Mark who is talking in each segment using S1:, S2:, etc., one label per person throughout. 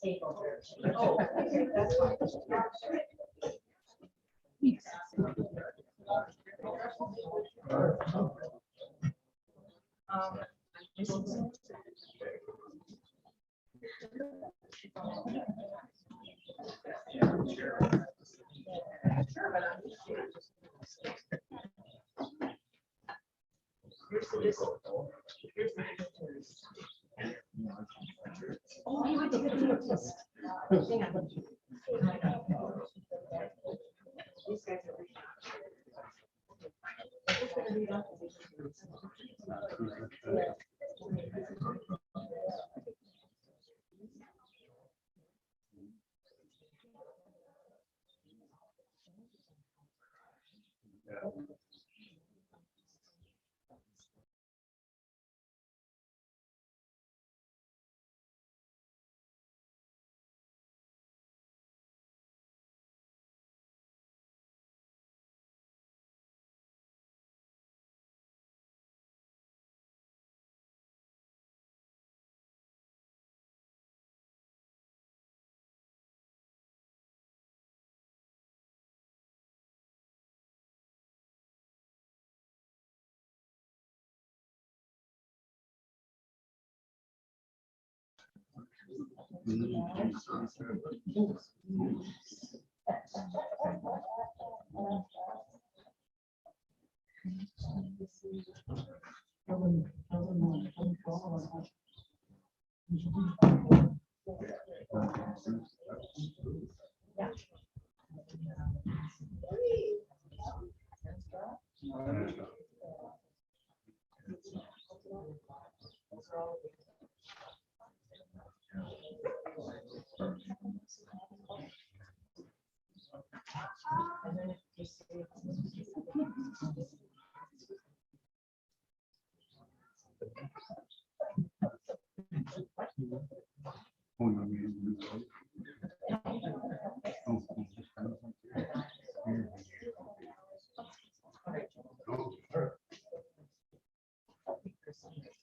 S1: Oh, that's fine. Oh, you went to the dentist. Hang on. These guys are.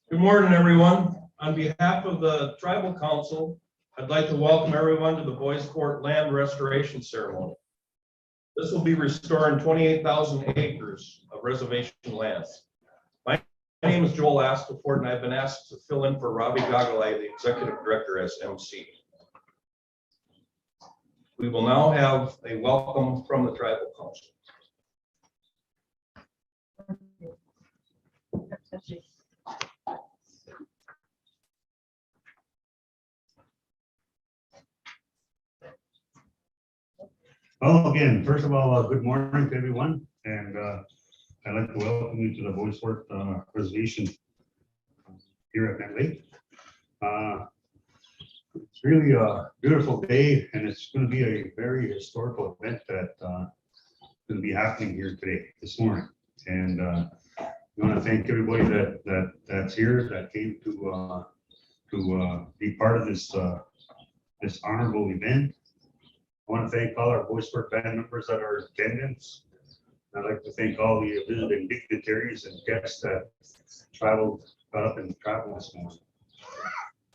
S2: Good morning, everyone. On behalf of the Tribal Council, I'd like to welcome everyone to the Bois Forte Land Restoration Ceremony. This will be restoring 28,000 acres of reservation lands. My name is Joel Askelford, and I've been asked to fill in for Robbie Gagalai, the Executive Director, as MC. We will now have a welcome from the Tribal Council.
S3: Well, again, first of all, good morning to everyone, and I'd like to welcome you to the Bois Forte Reservation here at Net Lake. It's really a beautiful day, and it's going to be a very historical event that's going to be happening here today, this morning. And I want to thank everybody that's here, that came to be part of this this honorable event. I want to thank all our Bois Forte band members that are in attendance. I'd like to thank all the visiting dignitaries and guests that got up and traveled this morning.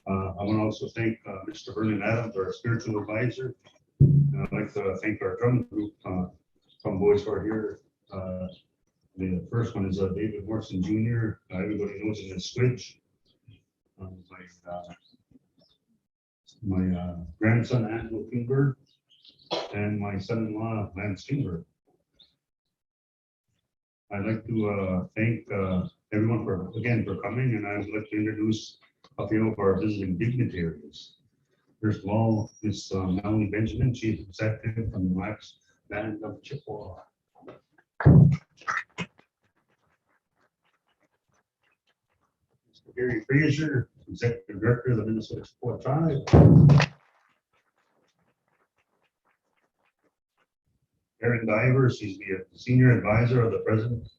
S3: I want to also thank Mr. Vernon Adams, our spiritual advisor. And I'd like to thank our drum group from Bois Forte here. The first one is David Morrison Jr. Everybody knows him as Squidge. My grandson, Angelo Kingberg, and my son-in-law, Lance Kingberg. I'd like to thank everyone for coming, and I would like to introduce a few of our visiting dignitaries. First of all, Ms. Melanie Benjamin, Chief Executive from the Wax Band of Chippewa. Mr. Gary Frazier, Executive Director of the Minnesota Chippewa Tribe. Aaron Divers, he's the Senior Advisor of the President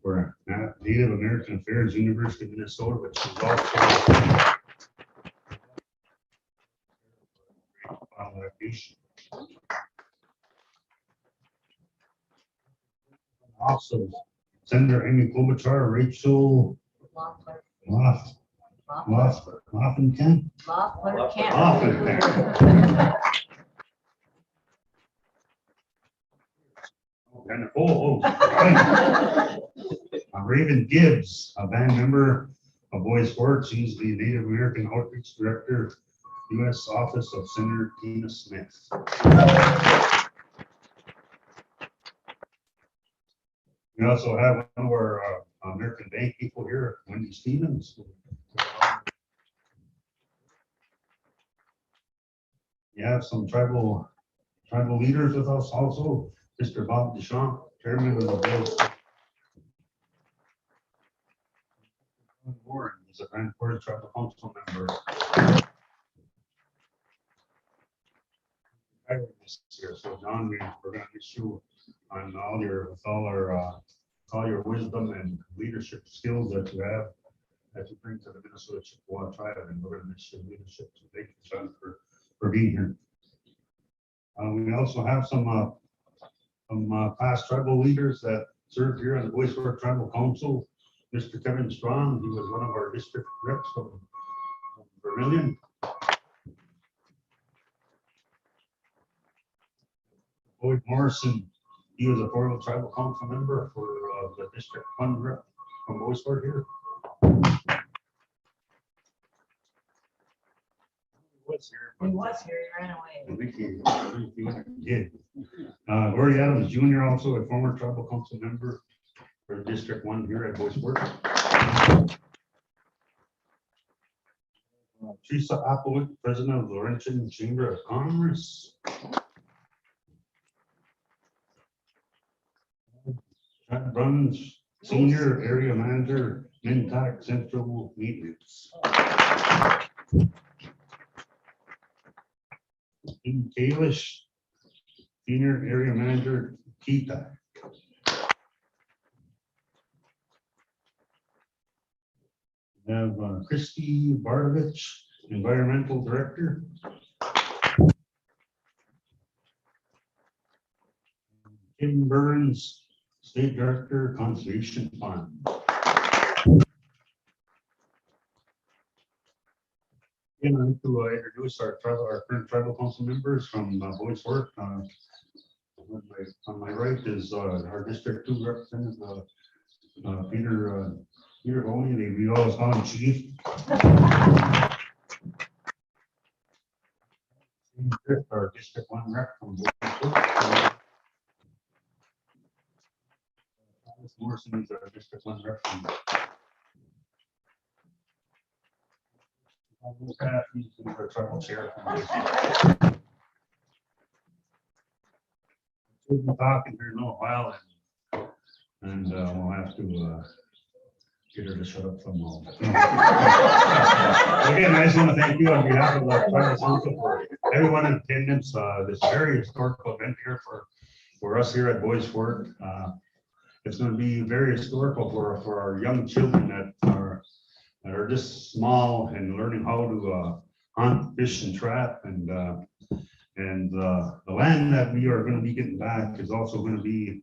S3: for Native American Affairs, University of Minnesota, which is also also Senator Amy Klobuchar, Rachel Loft, Often can. Often can. And Raven Gibbs, a band member of Bois Forte. She's the Native American Outreach Director, U.S. Office of Senator Tina Smith. We also have one of our American Bank people here, Wendy Stevens. We have some tribal leaders with us also. Mr. Bob Deschamps, Chairman of the Board. Warren is a Grand Portage Tribal Council member. So John, we're going to miss you on all your wisdom and leadership skills that you have that you bring to the Minnesota Chippewa tribe, and we're going to miss your leadership. So thank you, John, for being here. We also have some past tribal leaders that served here on the Bois Forte Tribal Council. Mr. Kevin Strong, he was one of our district reps from Vermilion. Boyd Morrison, he was a former tribal council member for the District 1 rep from Bois Forte here.
S1: He was here, he ran away.
S3: I think he did. Gordy Adams Jr., also a former tribal council member for District 1 here at Bois Forte. Teresa Applewood, President of the Laurentian Chamber of Commerce. Chad Bruns, Senior Area Manager, Mintac Central Maintenance. Tim Kalish, Senior Area Manager, Kita. We have Christy Bardovich, Environmental Director. Kim Burns, State Director, Conservation Fund. Again, I'd like to introduce our current tribal council members from Bois Forte. On my right is our District 2 representative, Peter Boney. We always call him Chief. Our District 1 rep from Bois Forte. Morrison is our District 1 rep. Our tribal chair. We've been talking here in a little while, and we'll have to get her to shut up somehow. Again, I just want to thank you on behalf of the tribal council for everyone in attendance. This very historical event here for us here at Bois Forte. It's going to be very historical for our young children that are just small and learning how to hunt, fish, and trap. And the land that we are going to be getting back is also going to be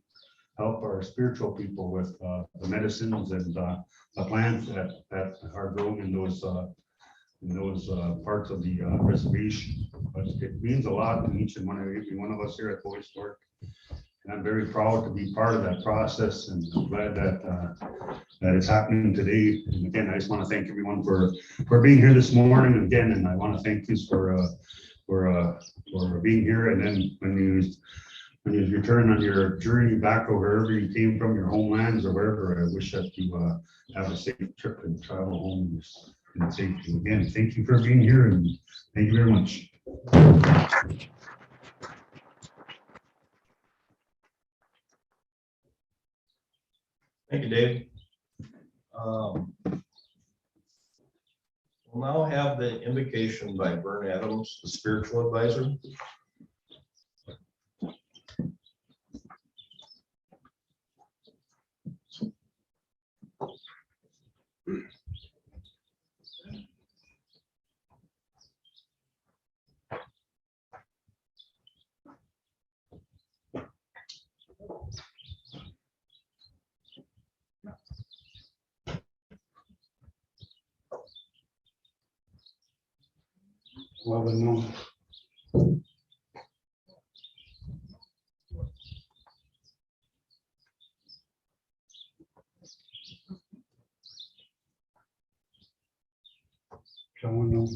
S3: help our spiritual people with the medicines and the plants that are grown in those parts of the reservation. But it means a lot to each and every one of us here at Bois Forte. And I'm very proud to be part of that process, and I'm glad that it's happening today. And again, I just want to thank everyone for being here this morning again, and I want to thank you for being here. And then when you return on your journey back or wherever you came from, your homelands or wherever, I wish that you have a safe trip and travel home in safety. Again, thank you for being here, and thank you very much.
S2: Thank you, Dave. We'll now have the invocation by Vern Adams, the spiritual advisor.
S3: Well, no. Someone know.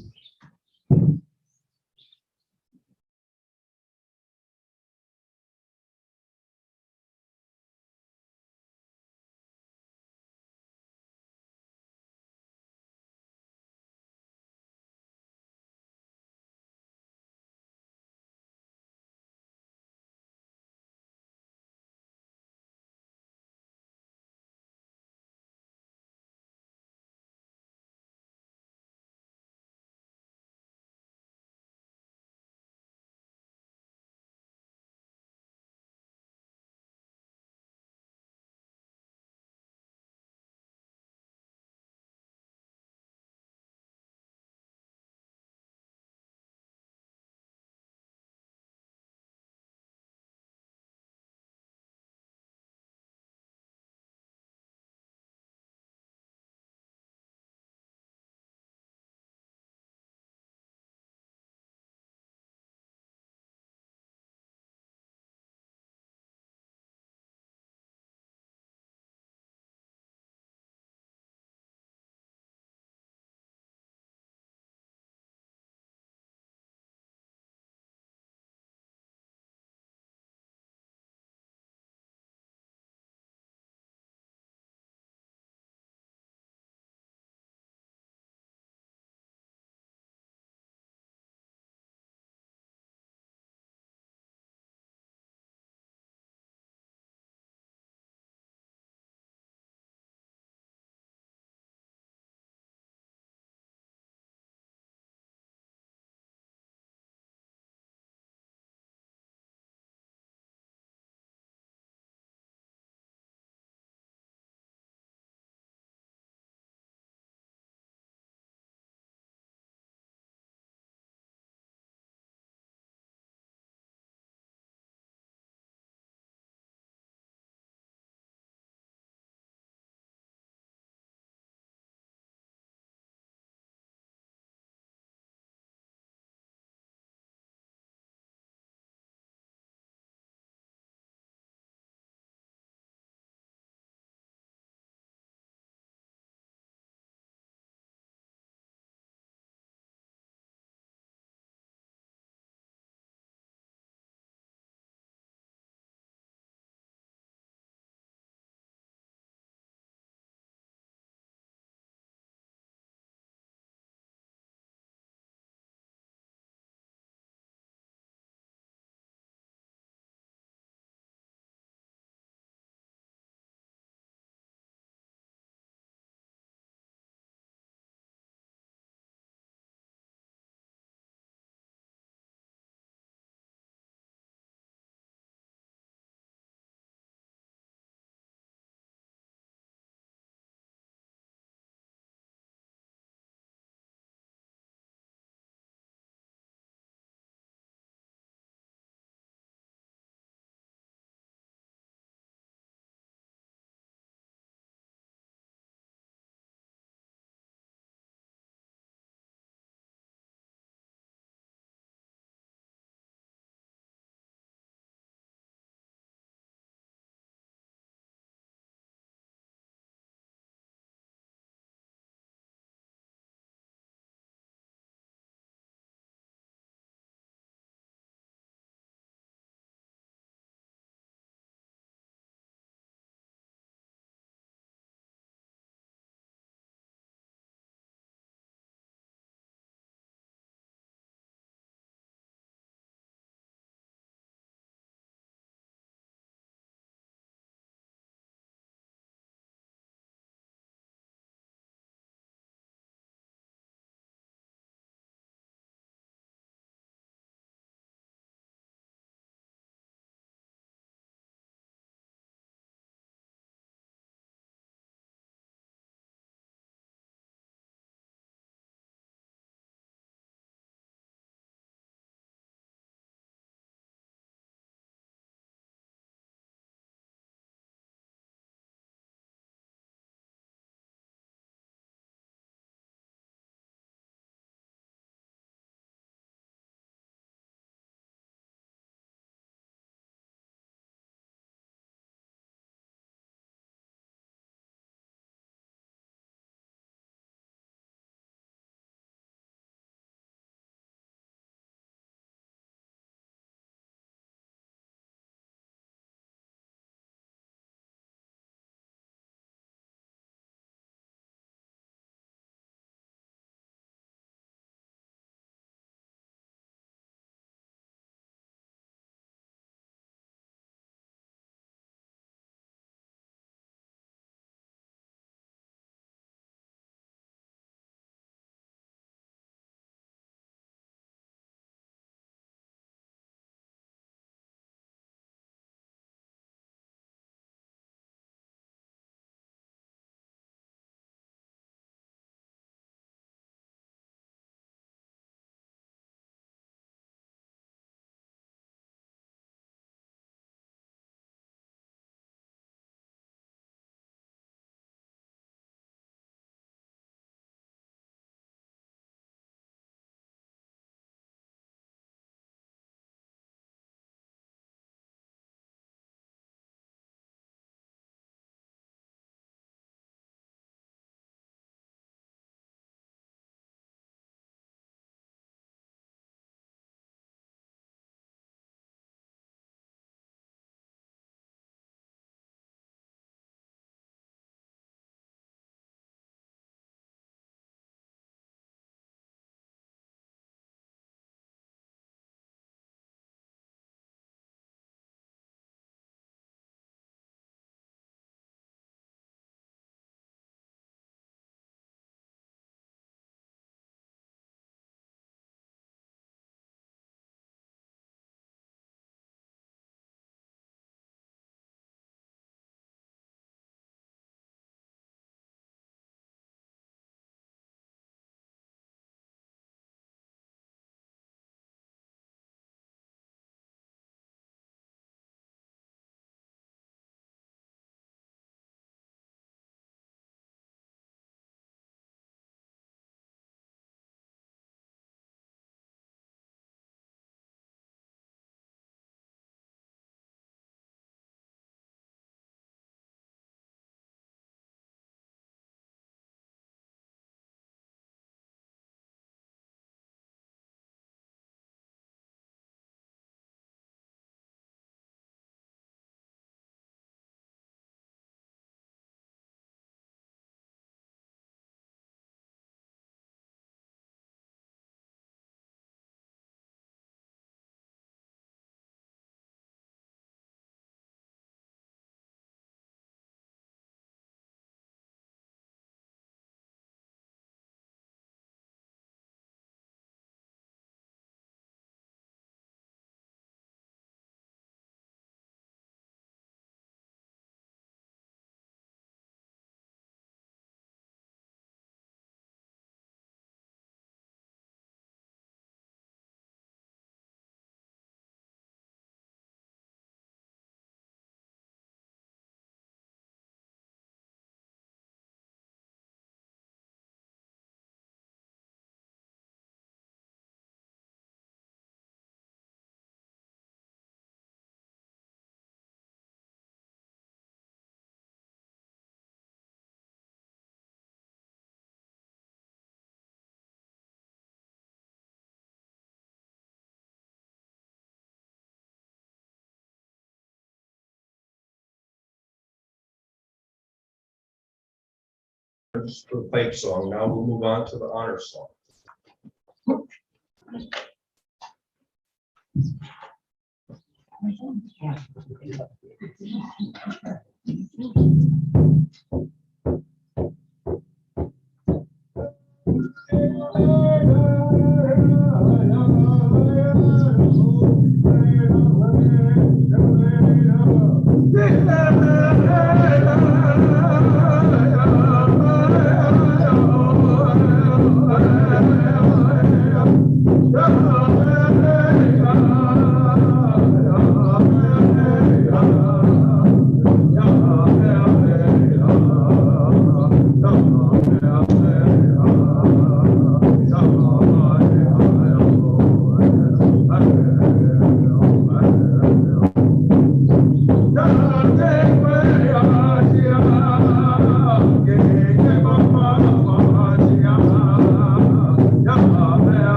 S2: for the pipe song. Now we'll move on to the honor song.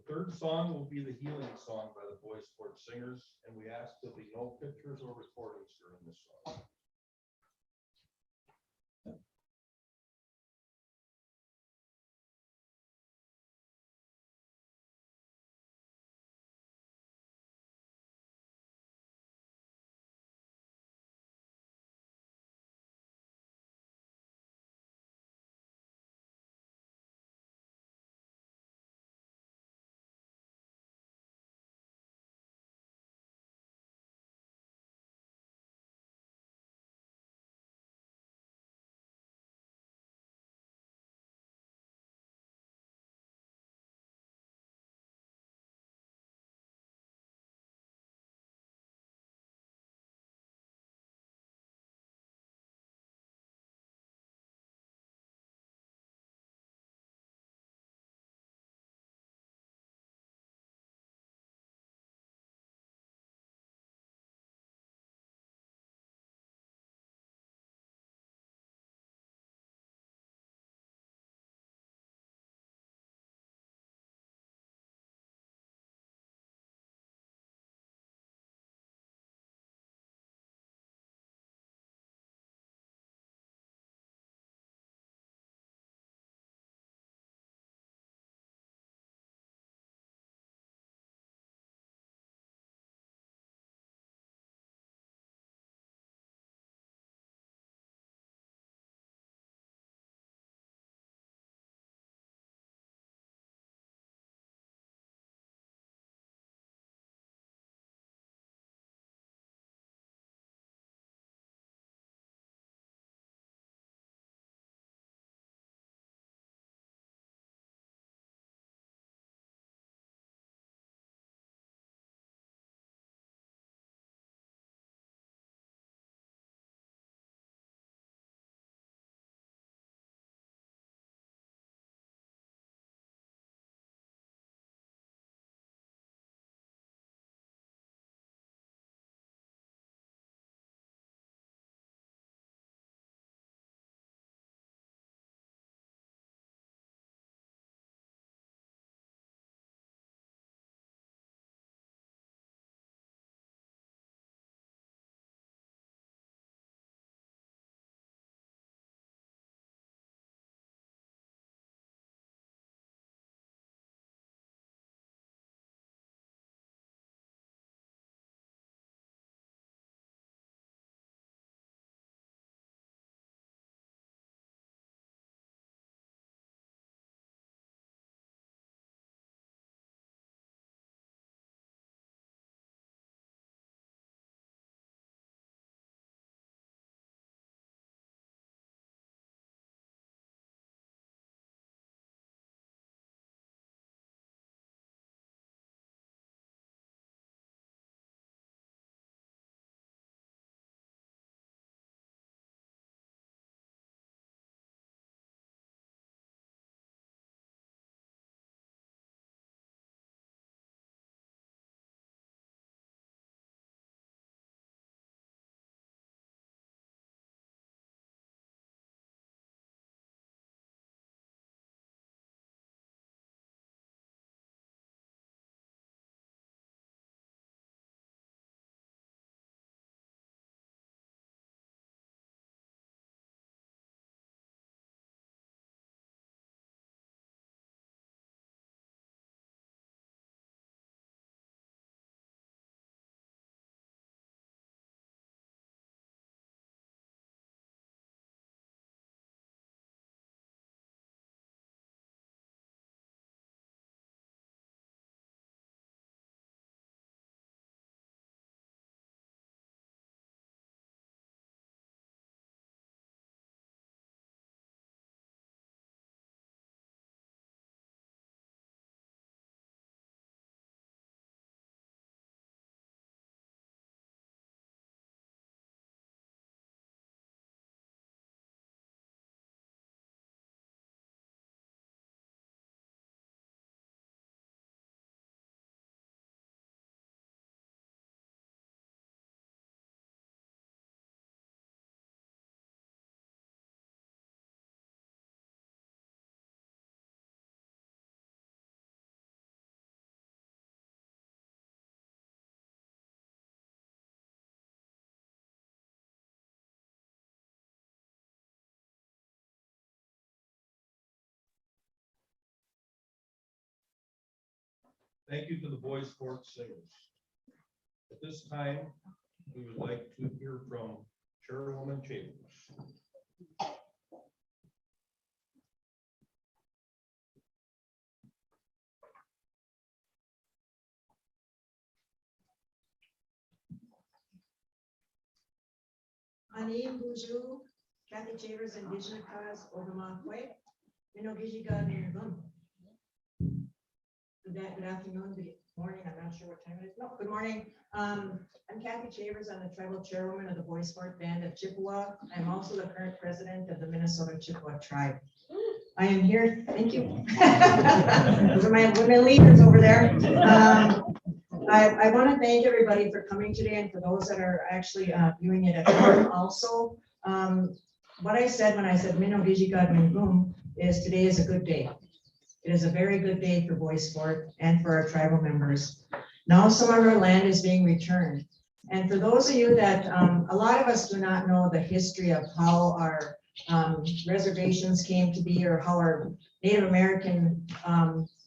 S2: The third song will be the healing song by the Bois Forte Singers, and we ask there'll be no pictures or recordings during this song. Thank you to the Bois Forte singers. At this time, we would like to hear from Chairwoman Chambers.
S1: Ani Buju, Kathy Chambers, Indigenous Cause, Ogama Minogijika, Nirgun. Good afternoon, good morning, I'm not sure what time it is. No, good morning. I'm Kathy Chambers, I'm the tribal chairwoman of the Bois Forte Band of Chippewa. I'm also the current president of the Minnesota Chippewa tribe. I am here, thank you. Those are my women leaders over there. I want to thank everybody for coming today and for those that are actually viewing it at home also. What I said when I said Minogijika Nirgun is today is a good day. It is a very good day for Bois Forte and for our tribal members. Now some of our land is being returned. And for those of you that, a lot of us do not know the history of how our reservations came to be, or how our Native American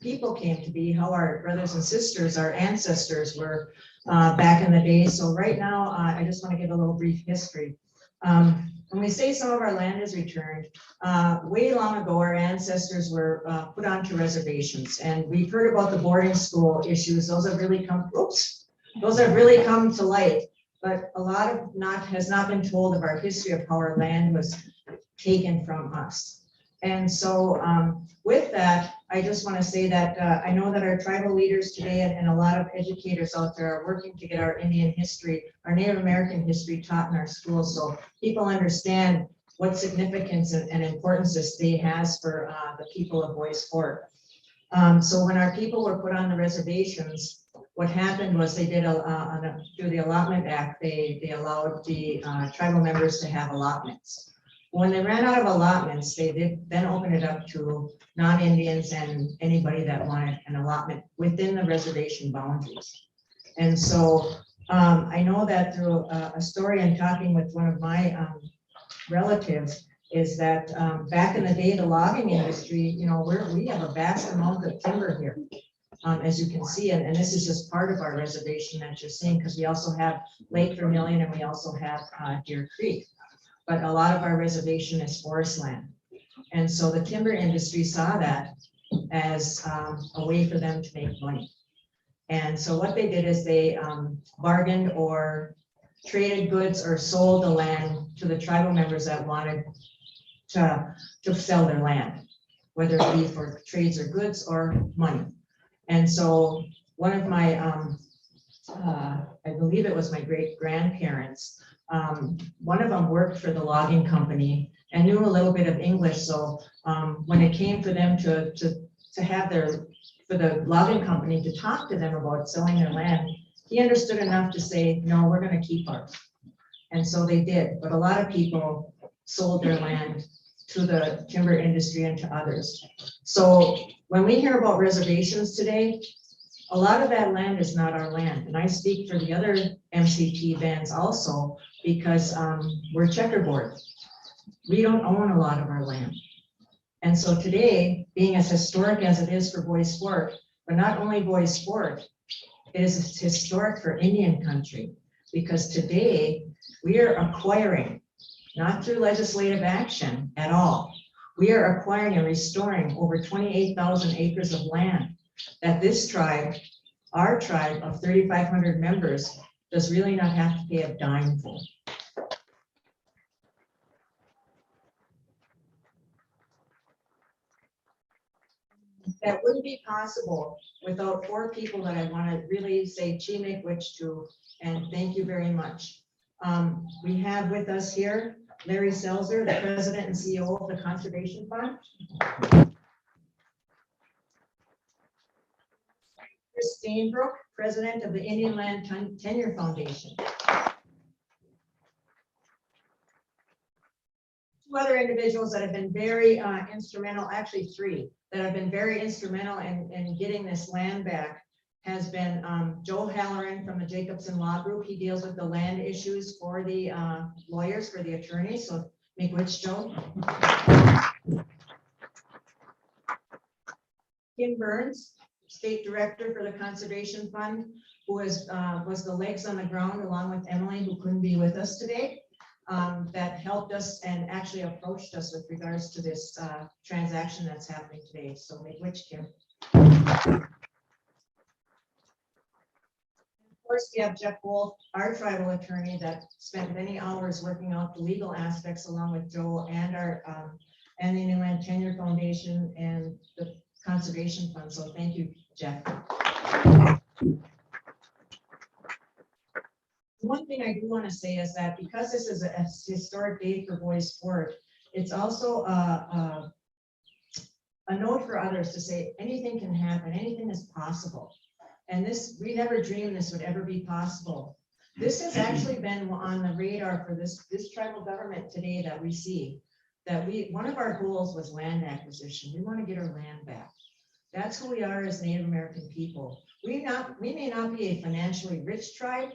S1: people came to be, how our brothers and sisters, our ancestors were back in the day. So right now, I just want to give a little brief history. When we say some of our land is returned, way long ago, our ancestors were put onto reservations, and we've heard about the boarding school issues. Those have really come to light, but a lot of has not been told of our history of how our land was taken from us. And so with that, I just want to say that I know that our tribal leaders today and a lot of educators out there are working to get our Indian history, our Native American history taught in our schools, so people understand what significance and importance this day has for the people of Bois Forte. So when our people were put on the reservations, what happened was they did through the Allotment Act, they allowed the tribal members to have allotments. When they ran out of allotments, they did then open it up to non-Indians and anybody that wanted an allotment within the reservation boundaries. And so I know that through a story and talking with one of my relatives is that back in the day, the logging industry, you know, we have a vast amount of timber here, as you can see, and this is just part of our reservation that you're seeing, because we also have Lake Vermilion and we also have Deer Creek. But a lot of our reservation is forest land. And so the timber industry saw that as a way for them to make money. And so what they did is they bargained or traded goods or sold the land to the tribal members that wanted to sell their land, whether it be for trades or goods or money. And so one of my, I believe it was my great grandparents, one of them worked for the logging company and knew a little bit of English. So when it came for them to have for the logging company to talk to them about selling their land, he understood enough to say, no, we're going to keep ours. And so they did. But a lot of people sold their land to the timber industry and to others. So when we hear about reservations today, a lot of that land is not our land. And I speak for the other MCT bands also, because we're checkerboard. We don't own a lot of our land. And so today, being as historic as it is for Bois Forte, but not only Bois Forte, it is historic for Indian country, because today we are acquiring, not through legislative action at all, we are acquiring and restoring over 28,000 acres of land that this tribe, our tribe of 3,500 members, does really not have to pay a dime for. That wouldn't be possible without 4 people that I want to really say Chimik Witch to, and thank you very much. We have with us here Larry Selzer, the president and CEO of the Conservation Fund. Chris Stainbrook, president of the Indian Land Tenure Foundation. 2 other individuals that have been very instrumental, actually 3, that have been very instrumental in getting this land back has been Joe Halloran from the Jacobson Law Group. He deals with the land issues for the lawyers, for the attorneys. So make which Joe? Kim Burns. state director for the Conservation Fund, who was the legs on the ground along with Emily, who couldn't be with us today, that helped us and actually approached us with regards to this transaction that's happening today. So which Kim. Of course, we have Jeff Wolf, our tribal attorney, that spent many hours working out the legal aspects along with Joe and our and the Inland Tenure Foundation and the Conservation Fund. So thank you, Jeff. One thing I do want to say is that because this is a historic day for Bois Forte, it's also a note for others to say anything can happen, anything is possible. And this, we never dreamed this would ever be possible. This has actually been on the radar for this tribal government today that we see. That one of our goals was land acquisition. We want to get our land back. That's who we are as Native American people. We may not be a financially rich tribe,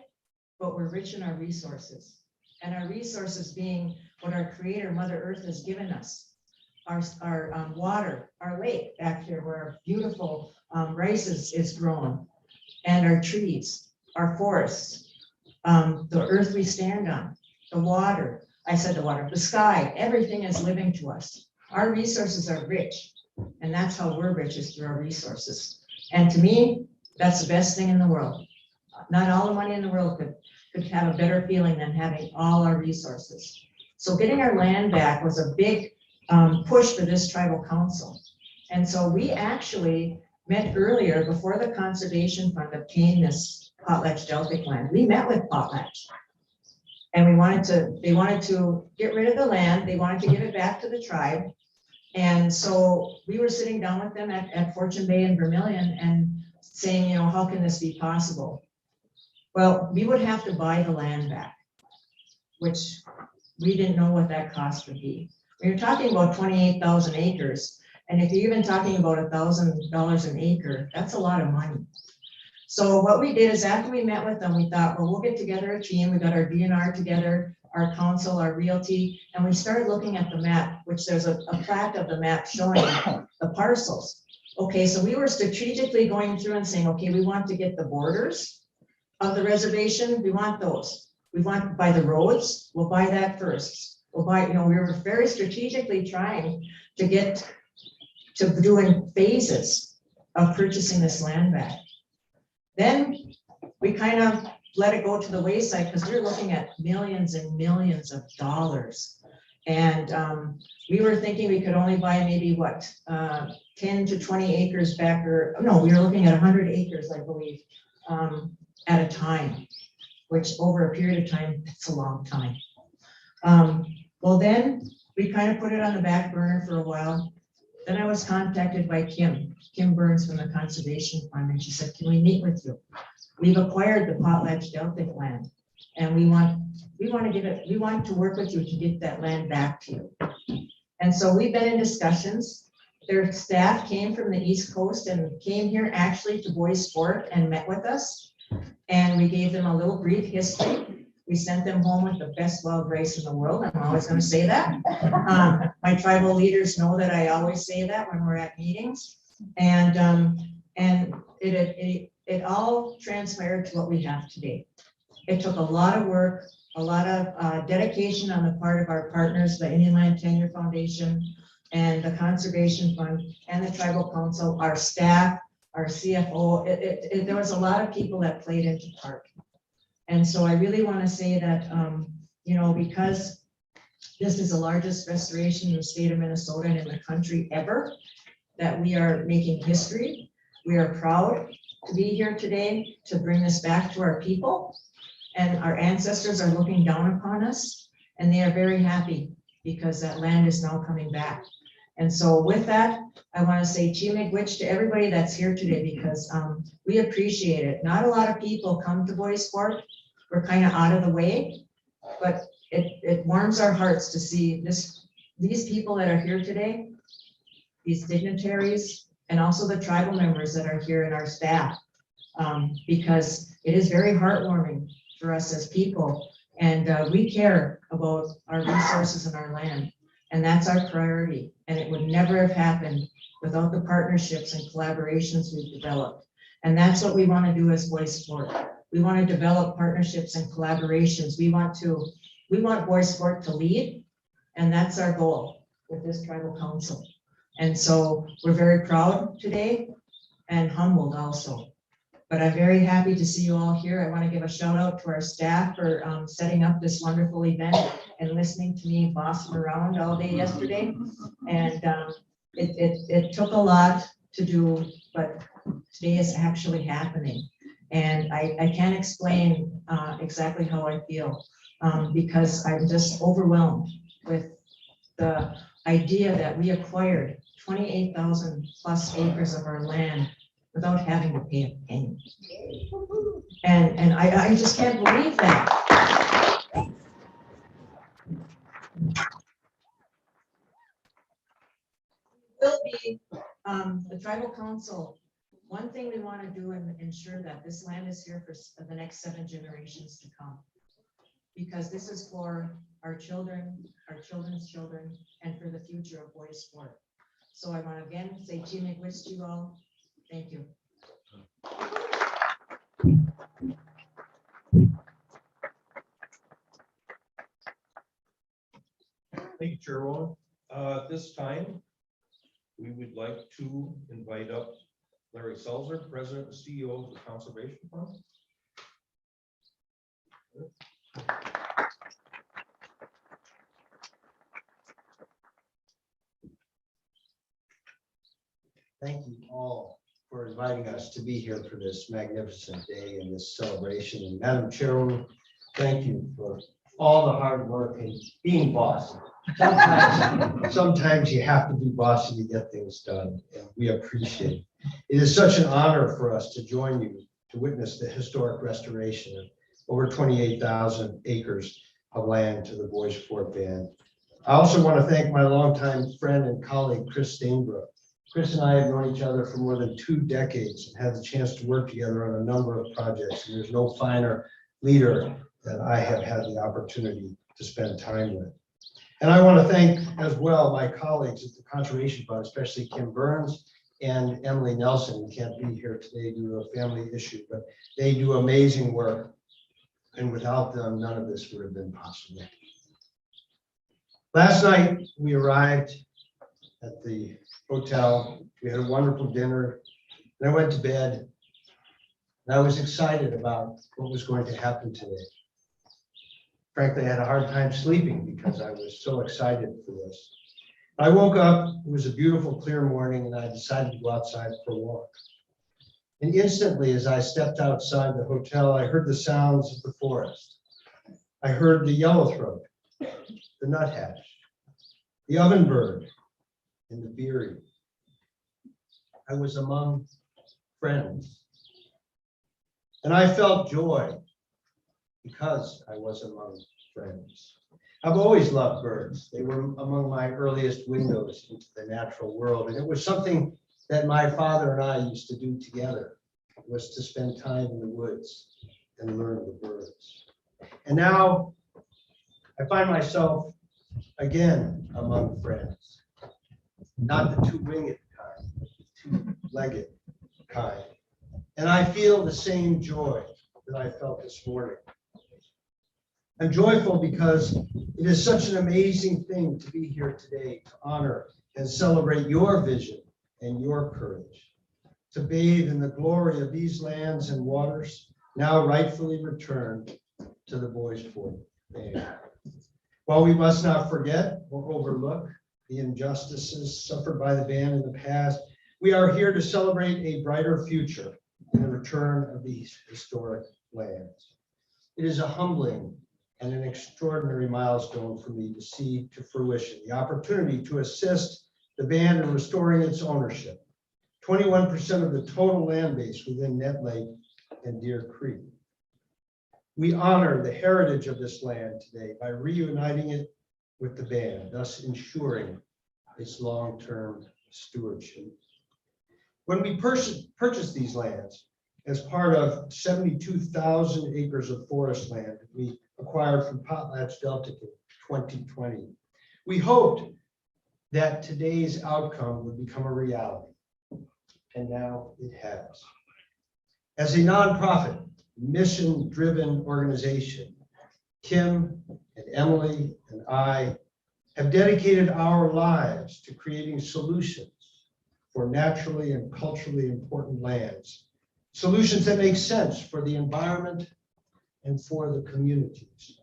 S1: but we're rich in our resources. And our resources being what our Creator, Mother Earth, has given us. Our water, our lake back here where our beautiful rice is grown, and our trees, our forests, the earth we stand on, the water. I said the water, the sky, everything is living to us. Our resources are rich, and that's how we're rich, is through our resources. And to me, that's the best thing in the world. Not all the money in the world could have a better feeling than having all our resources. So getting our land back was a big push for this tribal council. And so we actually met earlier before the Conservation Fund obtained this Potlatch Deltic land. We met with Potlatch. And they wanted to get rid of the land. They wanted to give it back to the tribe. And so we were sitting down with them at Fortune Bay and Vermilion and saying, you know, how can this be possible? Well, we would have to buy the land back, which we didn't know what that cost would be. We were talking about 28,000 acres. And if you're even talking about $1,000 an acre, that's a lot of money. So what we did is after we met with them, we thought, well, we'll get together a team. We got our DNR together, our council, our realty, and we started looking at the map, which there's a plat of the map showing the parcels. Okay, so we were strategically going through and saying, okay, we want to get the borders of the reservation. We want those. We want to buy the roads. We'll buy that first. We'll buy, you know, we were very strategically trying to get to doing phases of purchasing this land back. Then we kind of let it go to the wayside because we were looking at millions and millions of dollars. And we were thinking we could only buy maybe what, 10 to 20 acres back, or no, we were looking at 100 acres, I believe, at a time, which over a period of time, it's a long time. Well, then we kind of put it on the back burner for a while. Then I was contacted by Kim Burns from the Conservation Fund, and she said, can we meet with you? We've acquired the Potlatch Deltic land, and we want to work with you to get that land back to you. And so we've been in discussions. Their staff came from the East Coast and came here actually to Bois Forte and met with us. And we gave them a little brief history. We sent them home with the best wild rice in the world. I'm always going to say that. My tribal leaders know that I always say that when we're at meetings. And it all transpired to what we have today. It took a lot of work, a lot of dedication on the part of our partners, the Inland Tenure Foundation and the Conservation Fund and the Tribal Council, our staff, our CFO. There was a lot of people that played into part. And so I really want to say that, you know, because this is the largest restoration in the state of Minnesota and in the country ever, that we are making history. We are proud to be here today to bring this back to our people. And our ancestors are looking down upon us, and they are very happy because that land is now coming back. And so with that, I want to say Chi-miigwech to everybody that's here today, because we appreciate it. Not a lot of people come to Bois Forte. We're kind of out of the way, but it warms our hearts to see these people that are here today, these dignitaries, and also the tribal members that are here and our staff, because it is very heartwarming for us as people. And we care about our resources and our land. And that's our priority. And it would never have happened without the partnerships and collaborations we've developed. And that's what we want to do as Bois Forte. We want to develop partnerships and collaborations. We want Bois Forte to lead, and that's our goal with this tribal council. And so we're very proud today and humbled also. But I'm very happy to see you all here. I want to give a shout out to our staff for setting up this wonderful event and listening to me boss them around all day yesterday. And it took a lot to do, but today is actually happening. And I can't explain exactly how I feel because I'm just overwhelmed with the idea that we acquired 28,000 plus acres of our land without having to pay a penny. And I just can't believe that. Will be the tribal council. One thing we want to do and ensure that this land is here for the next 7 generations to come. Because this is for our children, our children's children, and for the future of Bois Forte. So I want to again say Chimigwis to you all. Thank you.
S2: Thank you, Chairwoman. At this time, we would like to invite up Larry Selzer, President and CEO of the Conservation Fund.
S4: Thank you all for inviting us to be here for this magnificent day and this celebration. And Madam Chairwoman, thank you for all the hard work and being bossy. Sometimes you have to be bossy to get things done, and we appreciate it. It is such an honor for us to join you to witness the historic restoration of over 28,000 acres of land to the Bois Forte Band. I also want to thank my longtime friend and colleague, Chris Stainbrook. Chris and I have known each other for more than 2 decades and had the chance to work together on a number of projects. And there's no finer leader that I have had the opportunity to spend time with. And I want to thank as well my colleagues at the Conservation Fund, especially Kim Burns and Emily Nelson, who can't be here today due to a family issue, but they do amazing work. And without them, none of this would have been possible. Last night, we arrived at the hotel. We had a wonderful dinner. Then I went to bed. And I was excited about what was going to happen today. Frankly, I had a hard time sleeping because I was so excited for this. I woke up, it was a beautiful, clear morning, and I decided to go outside for a walk. And instantly, as I stepped outside the hotel, I heard the sounds of the forest. I heard the yellowthroat, the nuthatch, the ovenbird, and the beery. I was among friends. And I felt joy because I was among friends. I've always loved birds. They were among my earliest windows into the natural world. And it was something that my father and I used to do together, was to spend time in the woods and learn the birds. And now I find myself again among friends, not the 2-winged kind, but the 2-legged kind. And I feel the same joy that I felt this morning. I'm joyful because it is such an amazing thing to be here today to honor and celebrate your vision and your courage, to bathe in the glory of these lands and waters, now rightfully returned to the Bois Forte Band. While we must not forget or overlook the injustices suffered by the band in the past, we are here to celebrate a brighter future in the return of these historic lands. It is a humbling and an extraordinary milestone for me to see to fruition the opportunity to assist the band in restoring its ownership, 21% of the total land base within Net Lake and Deer Creek. We honor the heritage of this land today by reuniting it with the band, thus ensuring its long-term stewardship. When we purchased these lands as part of 72,000 acres of forest land we acquired from Potlatch Delta in 2020, we hoped that today's outcome would become a reality. And now it has. As a nonprofit, mission-driven organization, Kim and Emily and I have dedicated our lives to creating solutions for naturally and culturally important lands, solutions that make sense for the environment and for the communities.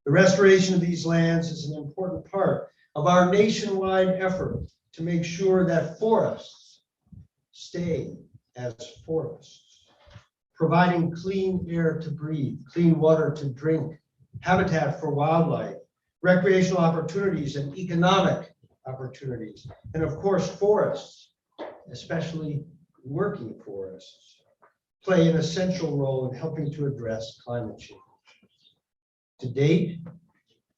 S4: The restoration of these lands is an important part of our nationwide effort to make sure that forests stay as forests, providing clean air to breathe, clean water to drink, habitat for wildlife, recreational opportunities and economic opportunities, and of course, forests, especially working forests, play an essential role in helping to address climate change. To date,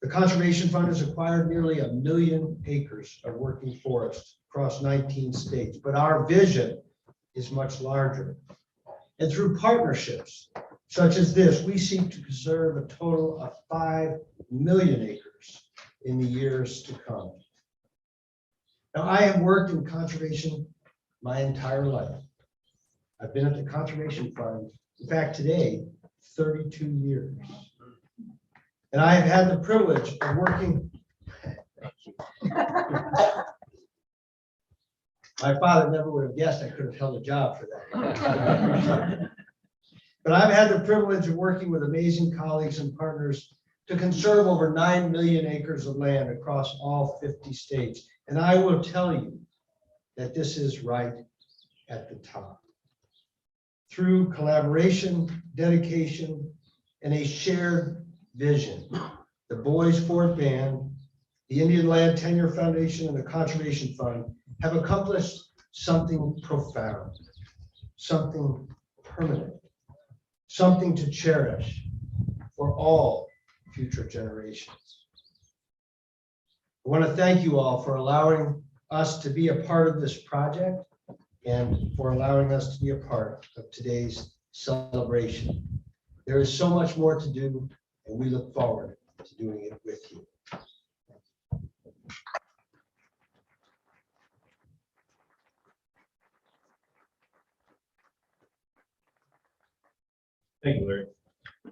S4: the Conservation Fund has acquired nearly 1 million acres of working forest across 19 states, but our vision is much larger. And through partnerships such as this, we seek to preserve a total of 5 million acres in the years to come. Now, I have worked in conservation my entire life. I've been at the Conservation Fund, in fact, today, 32 years. And I have had the privilege of working. My father never would have guessed I could have held a job for that. But I've had the privilege of working with amazing colleagues and partners to conserve over 9 million acres of land across all 50 states. And I will tell you that this is right at the top. Through collaboration, dedication, and a shared vision, the Bois Forte Band, the Indian Land Tenure Foundation, and the Conservation Fund have accomplished something profound, something permanent, something to cherish for all future generations. I want to thank you all for allowing us to be a part of this project and for allowing us to be a part of today's celebration. There is so much more to do, and we look forward to doing it with you.
S2: Thank you, Larry.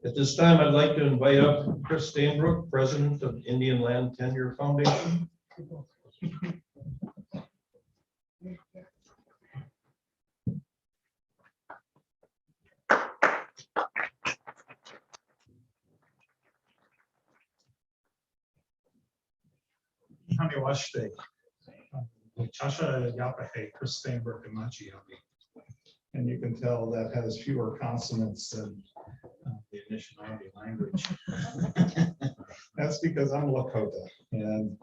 S2: At this time, I'd like to invite up Chris Stainbrook, President of Indian Land Tenure Foundation.
S5: Washte, Chasha Yapahe, Chris Steinberg, and Machiami. And you can tell that has fewer consonants than the Anishinaabe language. That's because I'm Lakota, and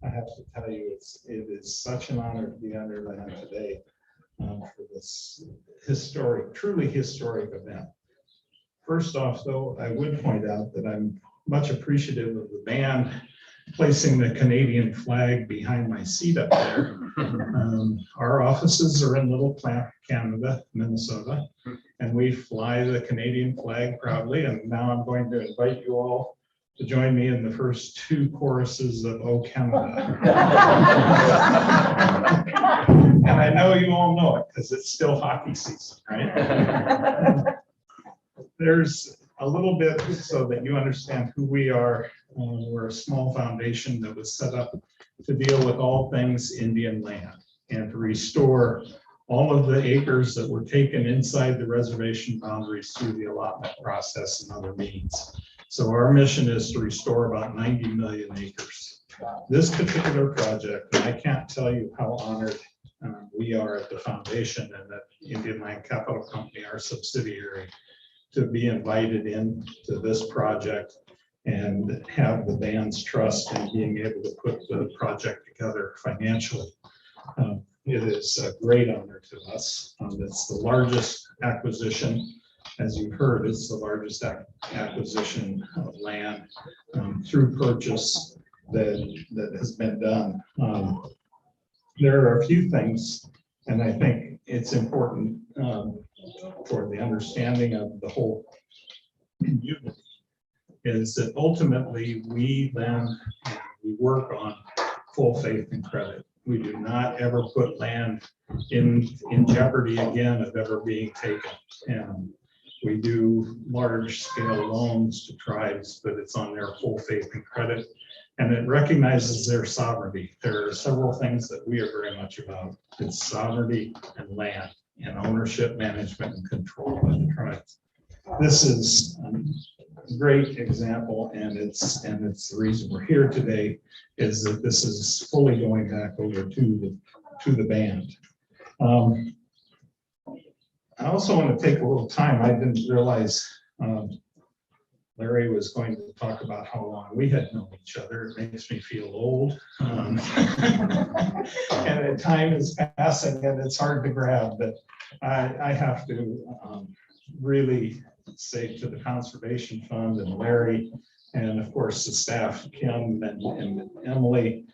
S5: I have to tell you, it is such an honor to be on your land today for this historic, truly historic event. First off, though, I would point out that I'm much appreciative of the band placing the Canadian flag behind my seat up there. Our offices are in Little Plant, Canada, Minnesota, and we fly the Canadian flag proudly. And now I'm going to invite you all to join me in the first 2 choruses of "O Canada." And I know you all know it because it's still hockey season, right? There's a little bit so that you understand who we are. We're a small foundation that was set up to deal with all things Indian land and to restore all of the acres that were taken inside the reservation boundaries through the allotment process and other means. So our mission is to restore about 90 million acres. This particular project, and I can't tell you how honored we are at the foundation and at Indian Land Capital Company, our subsidiary, to be invited into this project and have the band's trust in being able to put the project together financially. It is a great honor to us. It's the largest acquisition, as you've heard, it's the largest acquisition of land through purchase that has been done. There are a few things, and I think it's important for the understanding of the whole community, is that ultimately we then we work on full faith and credit. We do not ever put land in jeopardy again of ever being taken. And we do large scale loans to tribes, but it's on their full faith and credit. And it recognizes their sovereignty. There are several things that we are very much about. It's sovereignty and land and ownership, management, and control by the tribes. This is a great example, and it's the reason we're here today is that this is fully going back over to the band. I also want to take a little time. I didn't realize Larry was going to talk about how long we had known each other. It makes me feel old. And the time is passing and it's hard to grab, but I have to really say to the Conservation Fund and Larry, and of course the staff, Kim and Emily,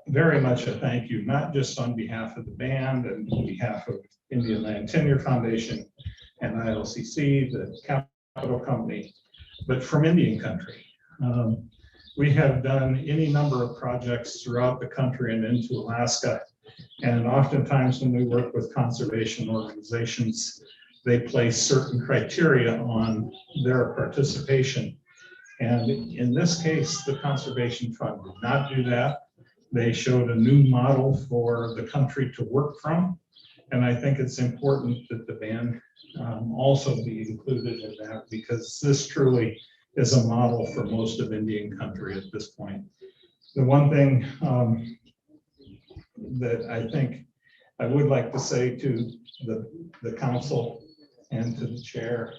S5: very much a thank you, not just on behalf of the band and on behalf of Indian Land Tenure Foundation and ILCC, the Capital Company, but from Indian country. We have done any number of projects throughout the country and into Alaska. And oftentimes when we work with conservation organizations, they place certain criteria on their participation. And in this case, the Conservation Fund did not do that. They showed a new model for the country to work from. And I think it's important that the band also be included in that, because this truly is a model for most of Indian country at this point. The one thing that I think I would like to say to the council and to the chair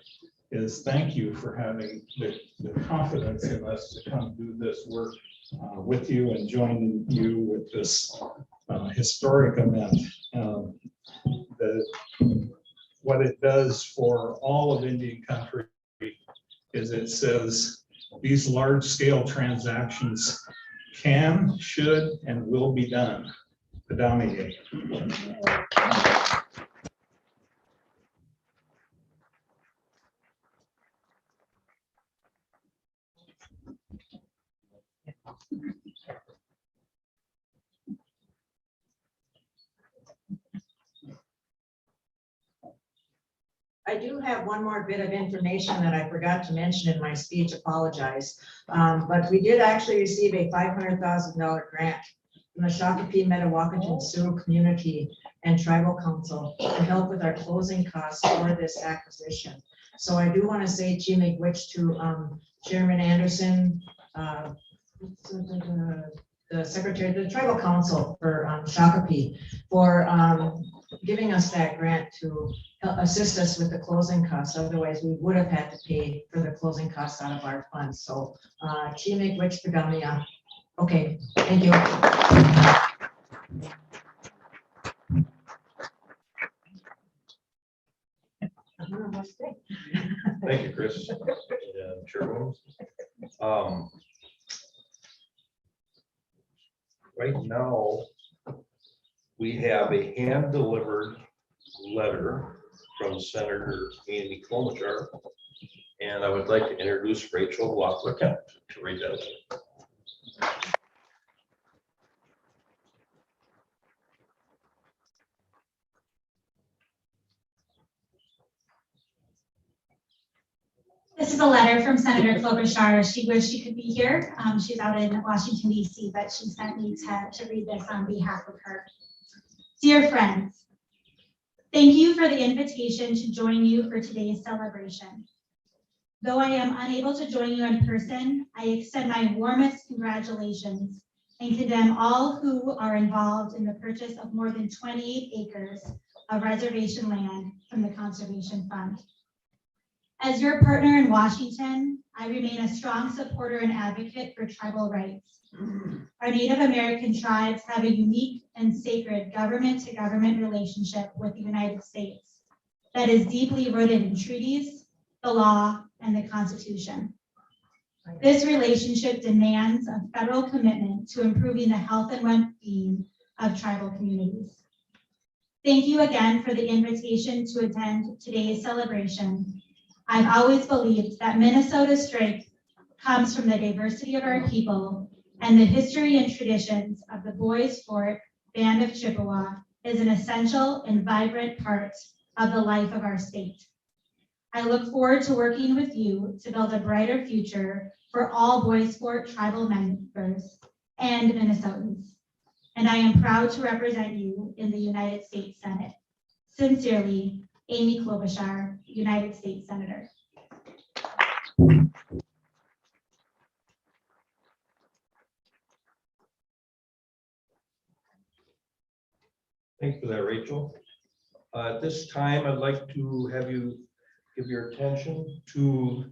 S5: is thank you for having the confidence in us to come do this work with you and joining you with this historic event. What it does for all of Indian country is it says these large scale transactions can, should, and will be done. Padami.
S1: I do have one more bit of information that I forgot to mention in my speech, apologize. But we did actually receive a $500,000 grant from the Shakopee Metawakanton Sioux Community and Tribal Council to help with our closing costs for this acquisition. So I do want to say Chimig-Wich to Chairman Anderson, the Secretary of the Tribal Council for Shakopee for giving us that grant to assist us with the closing costs. Otherwise, we would have had to pay for the closing costs out of our funds. So, Chimig-Wich Pagamia. Okay, thank you.
S2: Thank you, Chris. And Chairwoman. Right now, we have a hand-delivered letter from Senator Amy Klobuchar, and I would like to introduce Rachel Lockwood to read that letter.
S6: This is a letter from Senator Klobuchar. She wished she could be here. She's out in Washington, D.C., but she sent me to read this on behalf of her. Dear friends, thank you for the invitation to join you for today's celebration. Though I am unable to join you in person, I extend my warmest congratulations and condemn all who are involved in the purchase of more than 28 acres of reservation land from the Conservation Fund. As your partner in Washington, I remain a strong supporter and advocate for tribal rights. Our Native American tribes have a unique and sacred government-to-government relationship with the United States that is deeply rooted in treaties, the law, and the Constitution. This relationship demands a federal commitment to improving the health and well-being of tribal communities. Thank you again for the invitation to attend today's celebration. I've always believed that Minnesota's strength comes from the diversity of our people and the history and traditions of the Bois Forte Band of Chippewa is an essential and vibrant part of the life of our state. I look forward to working with you to build a brighter future for all Bois Forte tribal members and Minnesotans. And I am proud to represent you in the United States Senate. Sincerely, Amy Klobuchar, United States Senator.
S2: Thanks for that, Rachel. At this time, I'd like to have you give your attention to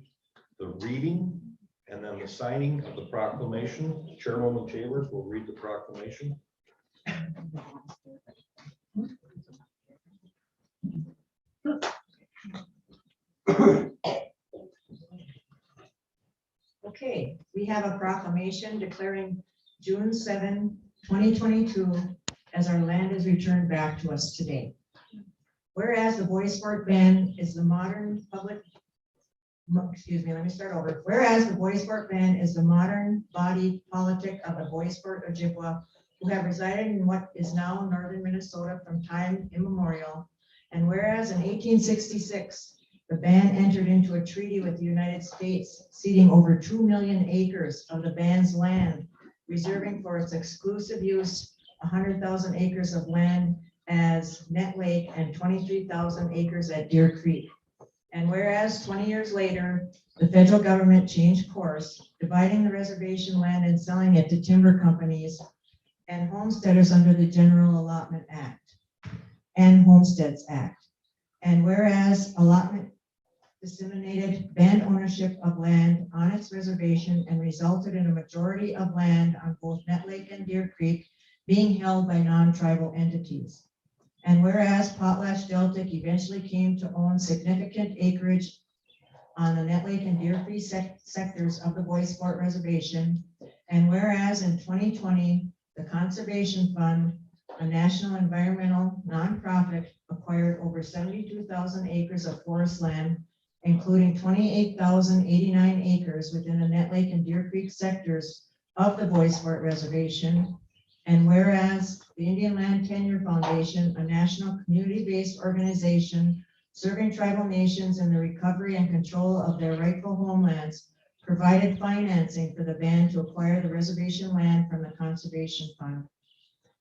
S2: the reading and then the signing of the proclamation. Chairwoman Chambers will read the proclamation.
S1: Okay, we have a proclamation declaring June 7, 2022 as our land is returned back to us today. Whereas the Bois Forte Band is the modern public, let me start over. Whereas the Bois Forte Band is the modern body politic of the Bois Forte Ojibwa who have resided in what is now northern Minnesota from time immemorial. And whereas in 1866, the band entered into a treaty with the United States, ceding over 2 million acres of the band's land, reserving for its exclusive use 100,000 acres of land as Net Lake and 23,000 acres at Deer Creek. And whereas 20 years later, the federal government changed course, dividing the reservation land and selling it to timber companies and homesteaders under the General Allotment Act and Homesteads Act. And whereas allotment disseminated band ownership of land on its reservation and resulted in a majority of land on both Net Lake and Deer Creek being held by non-tribal entities. And whereas Potlatch-Deltic eventually came to own significant acreage on the Net Lake and Deer Creek sectors of the Bois Forte Reservation, and whereas in 2020, the Conservation Fund, a national environmental nonprofit, acquired over 72,000 acres of forest land, including 28,089 acres within the Net Lake and Deer Creek sectors of the Bois Forte Reservation. And whereas the Indian Land Tenure Foundation, a national community-based organization serving tribal nations in the recovery and control of their rightful homelands, provided financing for the band to acquire the reservation land from the Conservation Fund.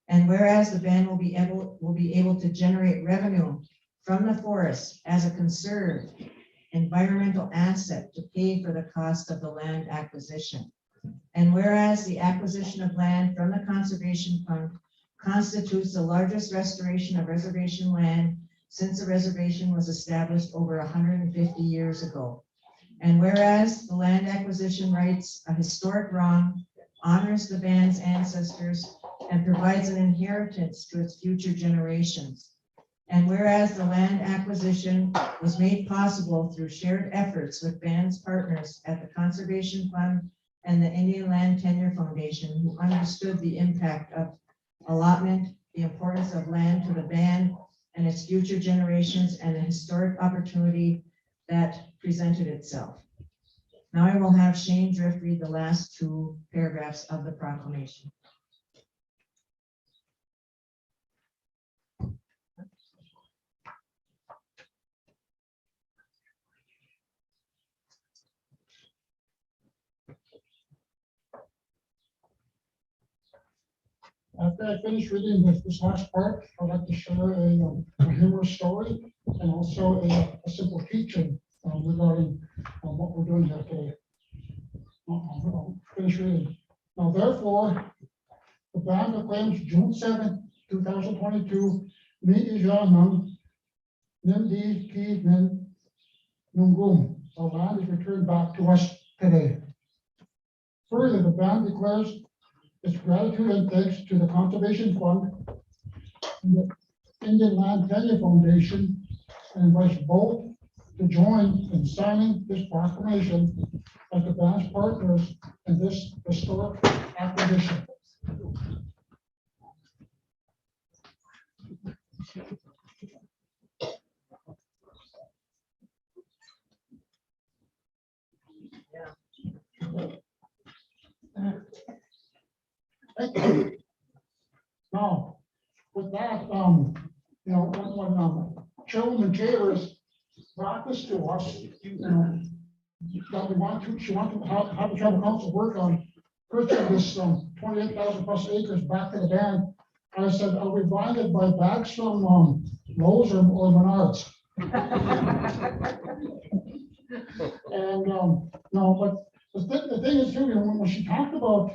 S1: And whereas the band will be able to generate revenue from the forest as a conserved environmental asset to pay for the cost of the land acquisition. And whereas the acquisition of land from the Conservation Fund constitutes the largest restoration of reservation land since the reservation was established over 150 years ago. And whereas the land acquisition rights a historic wrong, honors the band's ancestors, and provides an inheritance to its future generations. And whereas the land acquisition was made possible through shared efforts with band's partners at the Conservation Fund and the Indian Land Tenure Foundation, who understood the impact of allotment, the importance of land to the band and its future generations, and the historic opportunity that presented itself. Now I will have Shane Drift read the last two paragraphs of the proclamation.
S7: After I finish reading this last part, I'd like to share a humorous story and also a simple teaching regarding what we're doing here today. I'll finish reading. Now, therefore, the band proclaims June 7th, 2022, Mi Ijanang, Nindi Ki Nin Nungum. Our land is returned back to us today. Further, the band declares its gratitude and thanks to the Conservation Fund and the Indian Land Tenure Foundation, and invites both to join in signing this proclamation as the band's partners in this historic acquisition. Thank you. Now, with that, when Chairwoman Chairs brought this to us, that we want to, she wanted to have the tribal council work on purchasing this 28,000 plus acres back to the band. I said, are we buying it by bags from Lowe's or Menards? And no, but the thing is too, when she talked about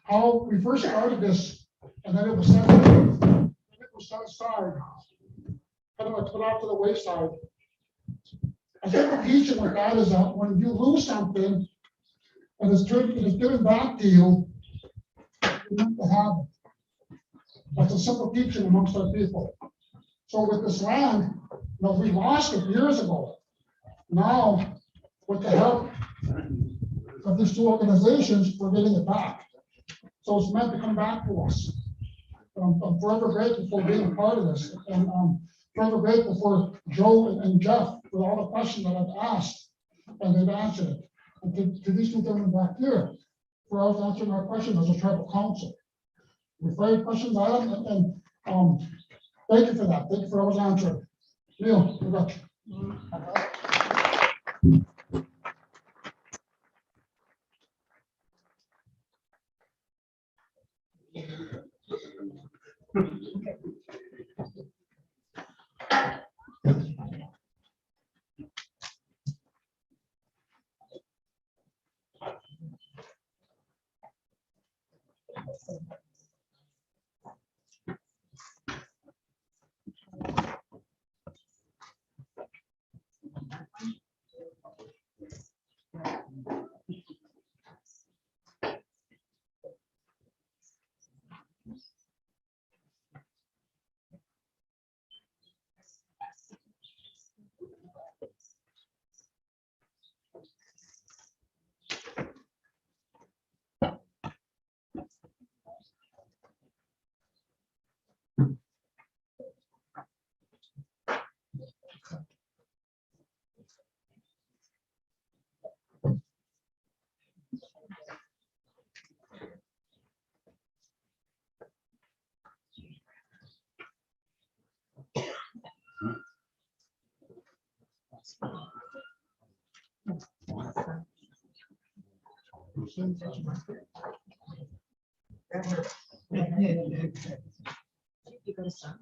S7: how we first started this, and then it was set aside, kind of put out to the wayside. I think the teaching with that is that when you lose something and it's given back to you, you have to have it. That's a simple teaching amongst our people. So with this land, we lost it years ago. Now, with the help of these two organizations, we're getting it back. So it's meant to come back to us. I'm forever grateful for being a part of this, and forever grateful for Joe and Jeff for all the questions that I've asked, and they've answered it. And to these two gentlemen back here, for always answering our questions as a tribal council. We fired questions out of them, and thank you for that. Thank you for always answering. Neil, you're up.
S1: You go to some.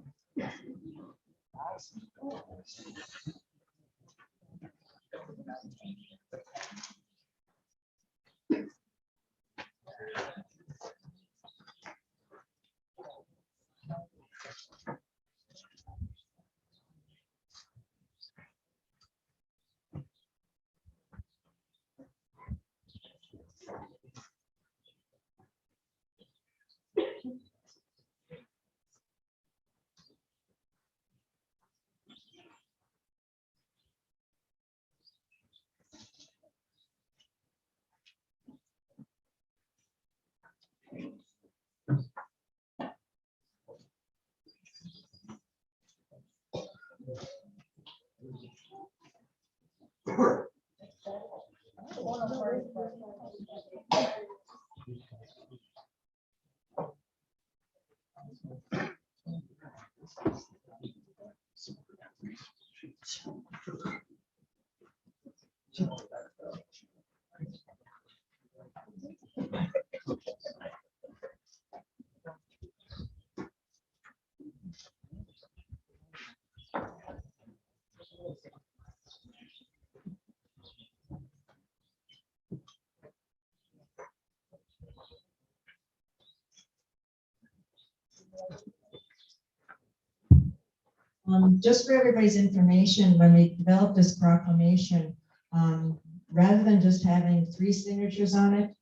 S1: Just for everybody's information, when we developed this proclamation, rather than just having 3 signatures on it,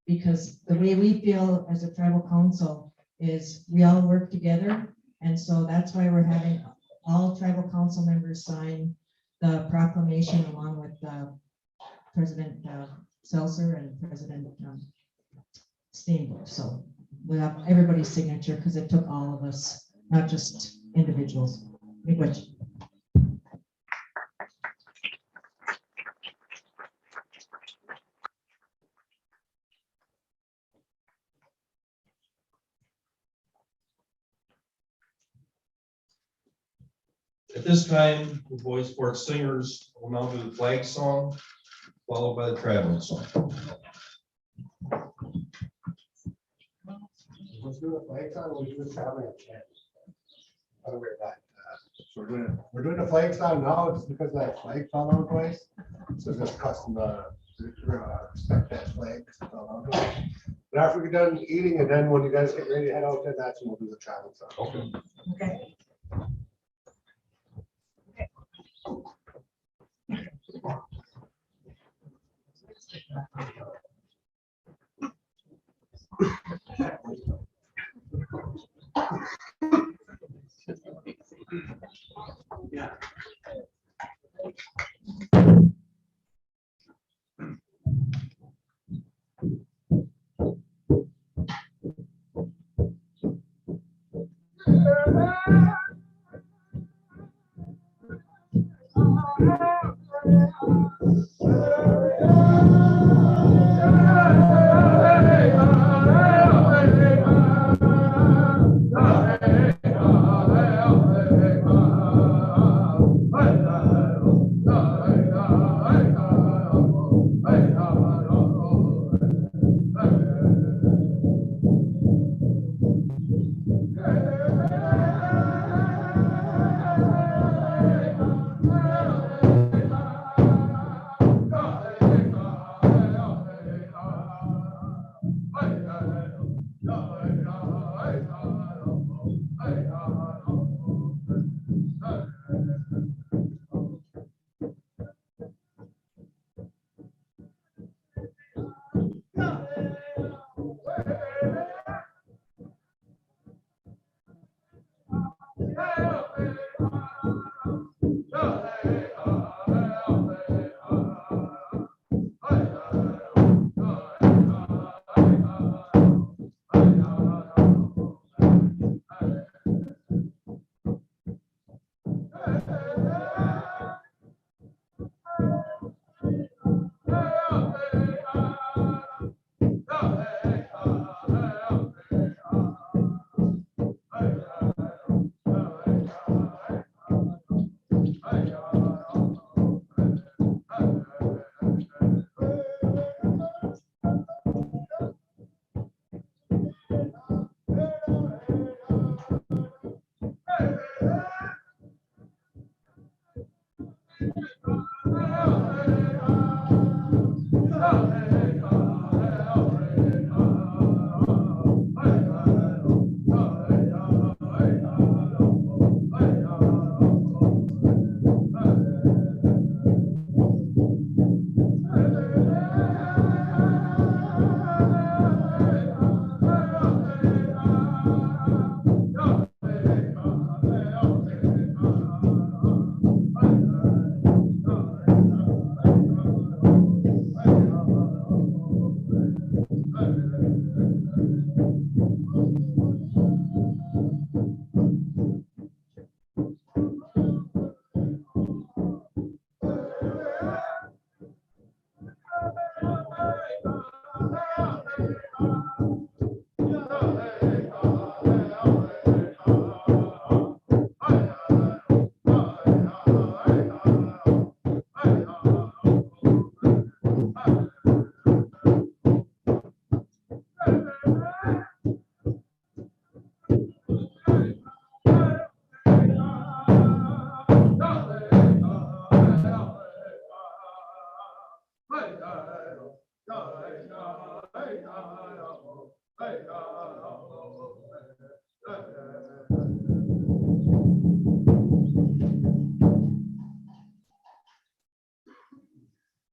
S1: because the way we feel as a tribal council is we all work together. And so that's why we're having all tribal council members sign the proclamation along with President Seltzer and President Steamboat. So we have everybody's signature because it took all of us, not just individuals. Any question?
S2: At this time, the Bois Forte singers will now do the flag song, followed by the traveling song.
S4: Let's do the flag song, we'll do the traveling chant. Other way back.
S8: So we're doing the flag song now, it's because that flag fell out twice. So it's just custom, we're gonna respect that flag. 'cause it fell out twice. But after we're done eating, and then when you guys get ready to head out, then that's when we'll do the travel song.
S2: Okay.
S1: Okay.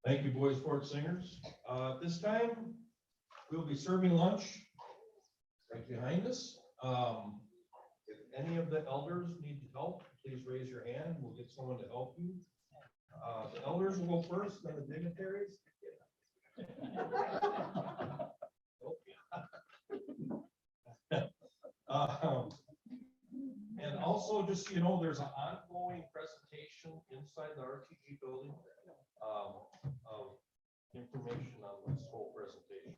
S2: Thank you, Bois Forte singers. At this time, we'll be serving lunch right behind us. If any of the elders need help, please raise your hand. We'll get someone to help you. The elders will go first, then the dignitaries. And also, just so you know, there's an ongoing presentation inside the RTG building of information on this whole presentation.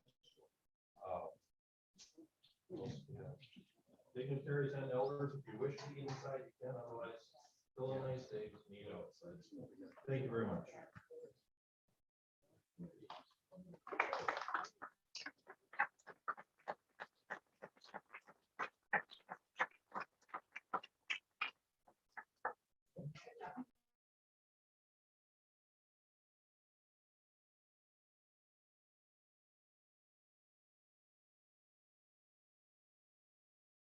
S2: Dignitaries and elders, if you wish to be inside, you can. Otherwise, Still a nice day, neat outside. Thank you very much.